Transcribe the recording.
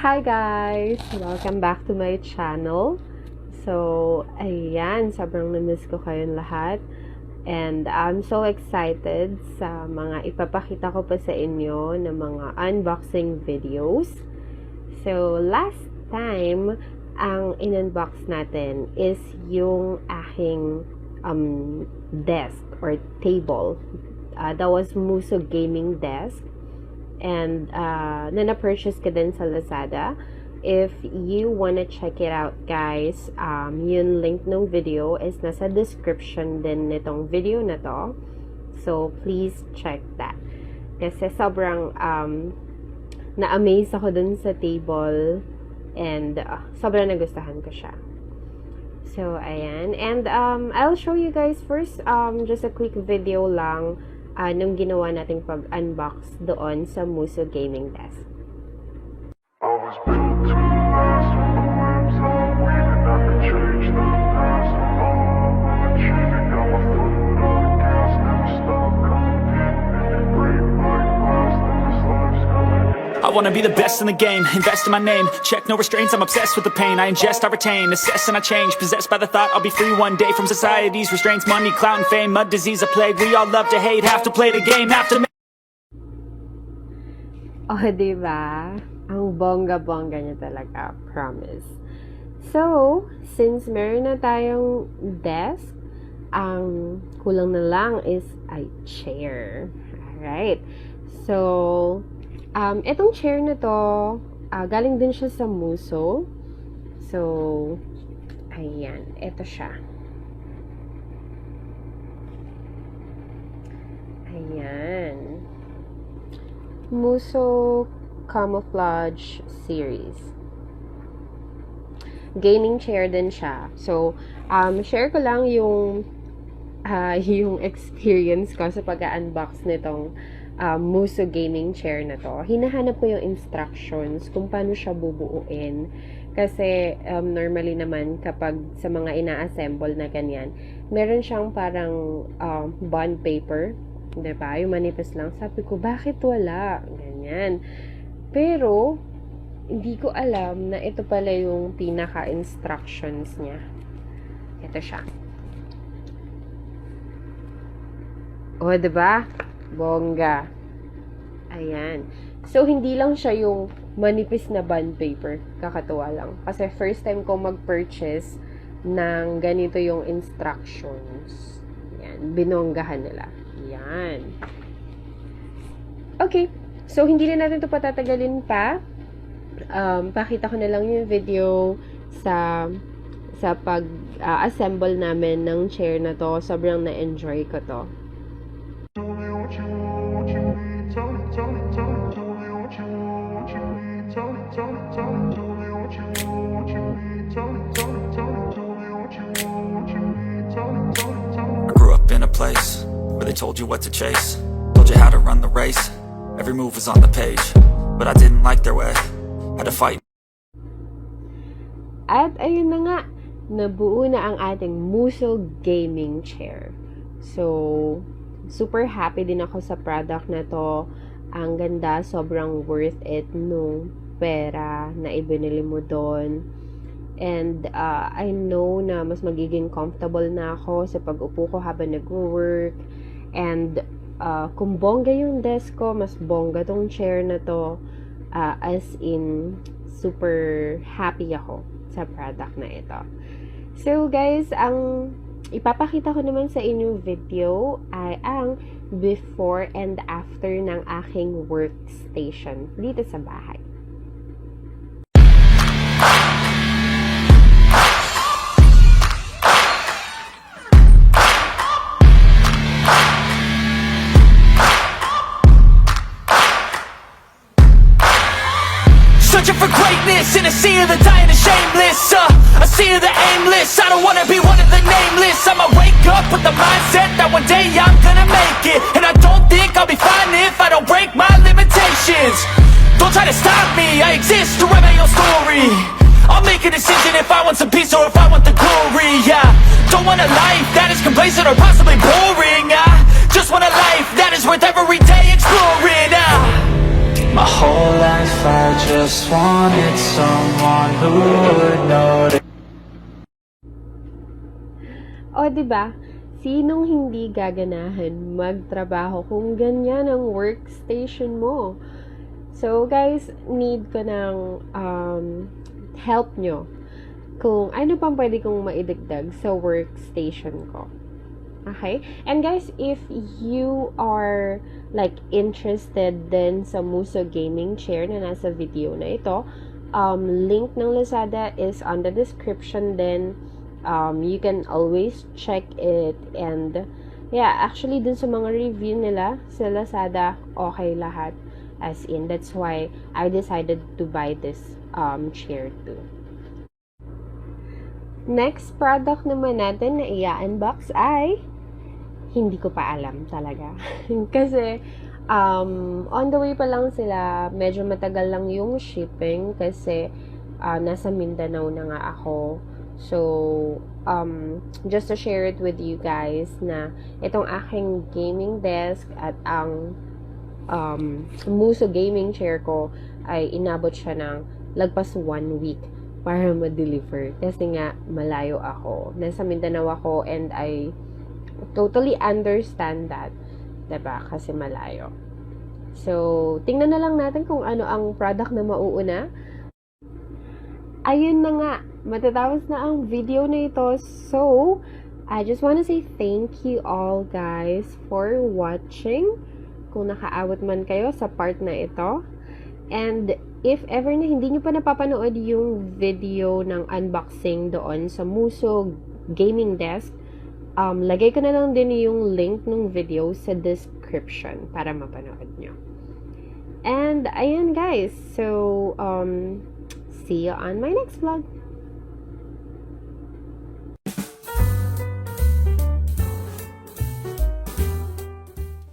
Hi guys! Welcome back to my channel. So, ayan, sobrang namiss ko kayong lahat. And I'm so excited sa mga ipapakita ko pa sa inyo na mga unboxing videos. So, last time, ang in-unbox natin is yung aking desk or table. That was Musso gaming desk. And na-purchase ko din sa Lazada. If you wanna check it out, guys, yung link ng video is nasa description din nitong video na to. So, please check that. Kasi sobrang na-amaze ako dun sa table and sobrang nagustuhan ko siya. So, ayan. And I'll show you guys first just a quick video lang nung ginawa nating pag-unbox doon sa Musso gaming desk. I was built to last with the limbs I'm weaving. I could change the past. I'm all achieving. Got my foot on the gas, never stop competing. If you break my glass, then this life's gonna end. I wanna be the best in the game, invest in my name. Check no restraints, I'm obsessed with the pain. I ingest, I retain, assess and I change. Possessed by the thought I'll be free one day from society's restraints. Money, clout and fame, mud, disease, a plague. We all love to hate, have to play the game, have to. Oh, diba? Ang bongga-bongga niya talaga, promise. So, since meron na tayong desk, ang kulang na lang is a chair. Alright. So, itong chair na to, galing din siya sa Musso. So, ayan. Ito siya. Ayan. Musso Camouflage Series. Gaming chair din siya. So, share ko lang yung experience ko sa pag-unbox nitong Musso gaming chair na to. Hinahanap ko yung instructions kung paano siya bubuuin. Kasi, normally naman, kapag sa mga ina-assemble na ganyan, meron siyang parang bond paper. Diba? Yung manipis lang. Sabi ko, bakit wala? Ganyan. Pero, hindi ko alam na ito pala yung pinaka-instructions niya. Ito siya. O, diba? Bongga. Ayan. So, hindi lang siya yung manipis na bond paper. Kakatuwa lang. Kasi first time ko mag-purchase ng ganito yung instructions. Ayan. Binonggahan nila. Ayan. Okay. So, hindi na natin ito patatagalin pa. Pakita ko na lang yung video sa pag-assemble namin ng chair na to. Sobrang na-enjoy ko to. Tell me what you want, what you need. Tell me, tell me, tell me. Tell me what you want, what you need. Tell me, tell me, tell me. Tell me what you want, what you need. Tell me, tell me, tell me. Tell me what you want, what you need. Tell me, tell me, tell me. I grew up in a place where they told you what to chase, told you how to run the race. Every move was on the page, but I didn't like their way. Had to fight. At ayun na nga, nabuo na ang ating Musso gaming chair. So, super happy din ako sa product na to. Ang ganda, sobrang worth it nung pera na ibinili mo doon. And I know na mas magiging comfortable na ako sa pag-upo ko habang nag-work. And kung bongga yung desk ko, mas bongga tong chair na to. As in, super happy ako sa product na ito. So guys, ang ipapakita ko naman sa inyong video ay ang before and after ng aking workstation dito sa bahay. Searching for greatness in a sea of the dying and shameless, a sea of the aimless. I don't wanna be one of the nameless. I'ma wake up with the mindset that one day I'm gonna make it. And I don't think I'll be fine if I don't break my limitations. Don't try to stop me, I exist to write my own story. I'll make a decision if I want some peace or if I want the glory. Yeah, don't want a life that is complacent or possibly boring. I just want a life that is worth every day exploring. My whole life I just wanted someone who would notice. O, diba? Sinong hindi gaganahan magtrabaho kung ganyan ang workstation mo? So, guys, need ko ng help nyo kung ano pang pwede kong maidagdag sa workstation ko. Okay? And guys, if you are like interested din sa Musso gaming chair na nasa video na ito, link ng Lazada is on the description din. You can always check it, and yeah, actually dun sa mga review nila sa Lazada, okay lahat, as in, that's why I decided to buy this chair too. Next product naman natin na i-unbox ay hindi ko pa alam talaga. Kasi on the way pa lang sila, medyo matagal lang yung shipping kasi nasa Mindanao na nga ako. So, just to share it with you guys na itong aking gaming desk at ang Musso gaming chair ko ay inabot siya ng lagpas 1 week para ma-deliver. Kasi nga, malayo ako. Nasa Mindanao ako, and I totally understand that. Diba? Kasi malayo. So, tingnan na lang natin kung ano ang product na mauuna. Ayun na nga, matatapos na ang video na ito. So, I just wanna say thank you all guys for watching. Kung nakaabot man kayo sa part na ito. And if ever na hindi nyo pa napapanood yung video ng unboxing doon sa Musso gaming desk, lagay ko na lang din yung link ng video sa description para mapanood nyo. And, ayan guys. So, see you on my next vlog.